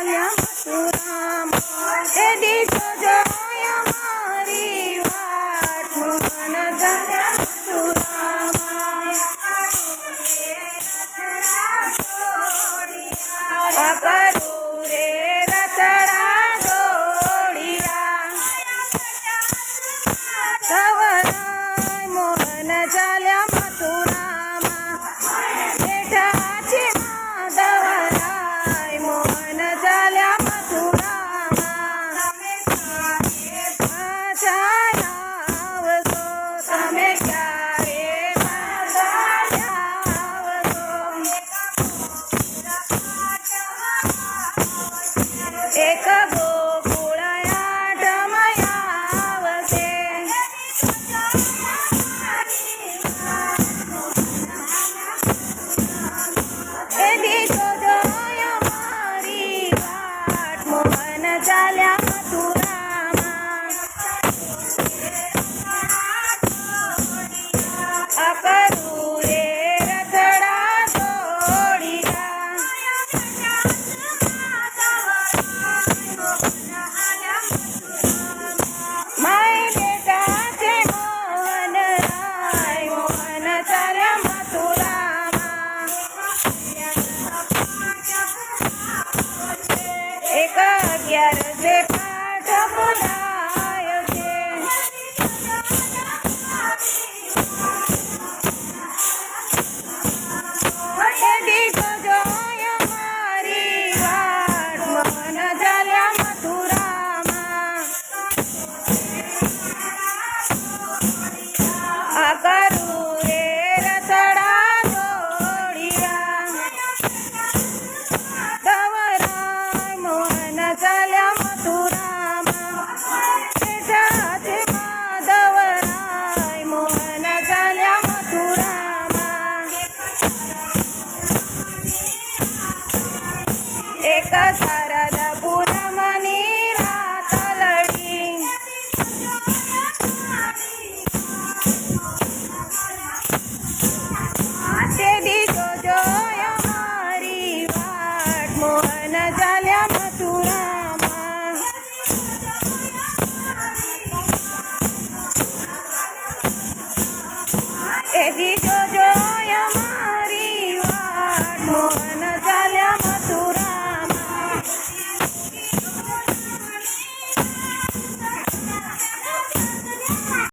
ચાલ્યા મથુરામાં તે દિવસો જોય મારી વાટ મોહન ચાલ્યા મથુરામાં પકડું રે રતડા દોડિયા સવરાય મોહન ચાલ્યા મથુરામાં બેઠા છે માધવરાય મોહન ચાલ્યા મથુરામાં પાછા આવશો તમે ક્યારે પાછા આવશો એક ગોકુળ આઠમયા આવશે એ દીધો જોય મારી વાટ મોહન ચાલ્યા મથુરામાં અકરું રે રથડા દોડિયા માય બેટા છે મોહન રાય મોહન ચાલ્યા મથુરામાં એક 11 જે પાઠ બોલાયો છે એ દીધો જોય મારી વાટ મોહન ચાલ્યા મથુરામાં આ કરું રે રથડા દોડિયા સવરાય મોહન ચાલ્યા મથુરામાં બેઠા છે માધવરાય મોહન ચાલ્યા મથુરામાં એક શારદ પૂનમની રાત લડી તે દીધો જોય મારી વાટ મોહન ચાલ્યા મથુરામાં એ દીધો